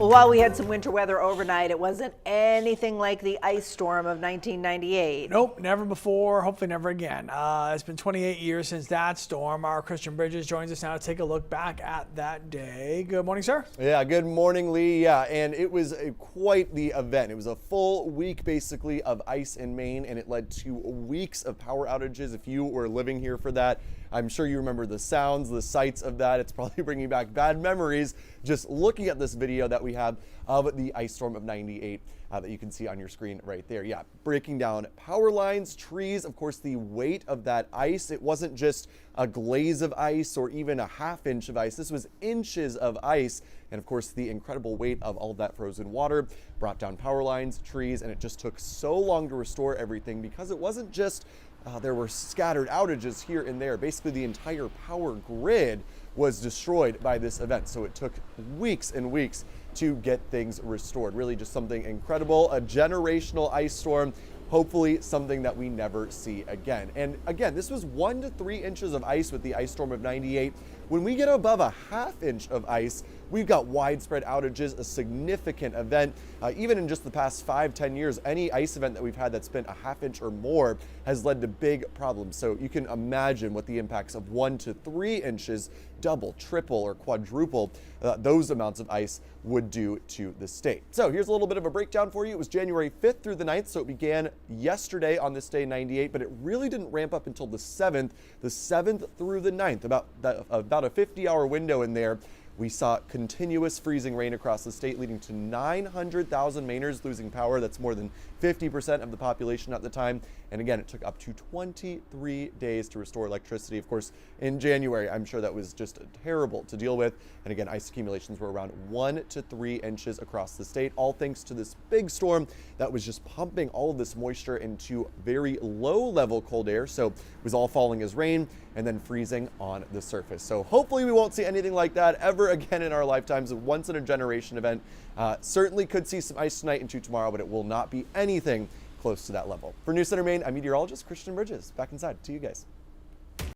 Well, while we had some winter weather overnight, it wasn't anything like the ice storm of 1998. Nope, never before, hopefully never again. It's been 28 years since that storm. Our Christian Bridges joins us now to take a look back at that day. Good morning, sir. Yeah, good morning, Lee. Yeah, and it was quite the event. It was a full week, basically, of ice in Maine, and it led to weeks of power outages. If you were living here for that, I'm sure you remember the sounds, the sights of that. It's probably bringing back bad memories just looking at this video that we have of the ice storm of 98 that you can see on your screen right there. Yeah, breaking down power lines, trees, of course, the weight of that ice. It wasn't just a glaze of ice or even a half inch of ice. This was inches of ice. And of course, the incredible weight of all of that frozen water brought down power lines, trees, and it just took so long to restore everything because it wasn't just there were scattered outages here and there. Basically, the entire power grid was destroyed by this event. So it took weeks and weeks to get things restored. Really just something incredible, a generational ice storm, hopefully something that we never see again. And again, this was 1 to 3 inches of ice with the ice storm of 98. When we get above a half inch of ice, we've got widespread outages, a significant event. Even in just the past 5-10 years, any ice event that we've had that's been a half inch or more has led to big problems. So you can imagine what the impacts of 1 to 3 inches, double, triple, or quadruple those amounts of ice would do to the state. So here's a little bit of a breakdown for you. It was January 5th through the 9th, so it began yesterday on this day, 98, but it really didn't ramp up until the 7th through the 9th, about a 50-hour window in there. We saw continuous freezing rain across the state, leading to 900,000 Mainers losing power. That's more than 50% of the population at the time. And again, it took up to 23 days to restore electricity. Of course, in January, I'm sure that was just terrible to deal with. And again, ice accumulations were around 1 to 3 inches across the state, all thanks to this big storm that was just pumping all of this moisture into very low-level cold air. So it was all falling as rain and then freezing on the surface. So hopefully we won't see anything like that ever again in our lifetimes. A once-in-a-generation event. Certainly could see some ice tonight into tomorrow, but it will not be anything close to that level. For News Center Maine, I'm meteorologist Christian Bridges. Back inside to you guys.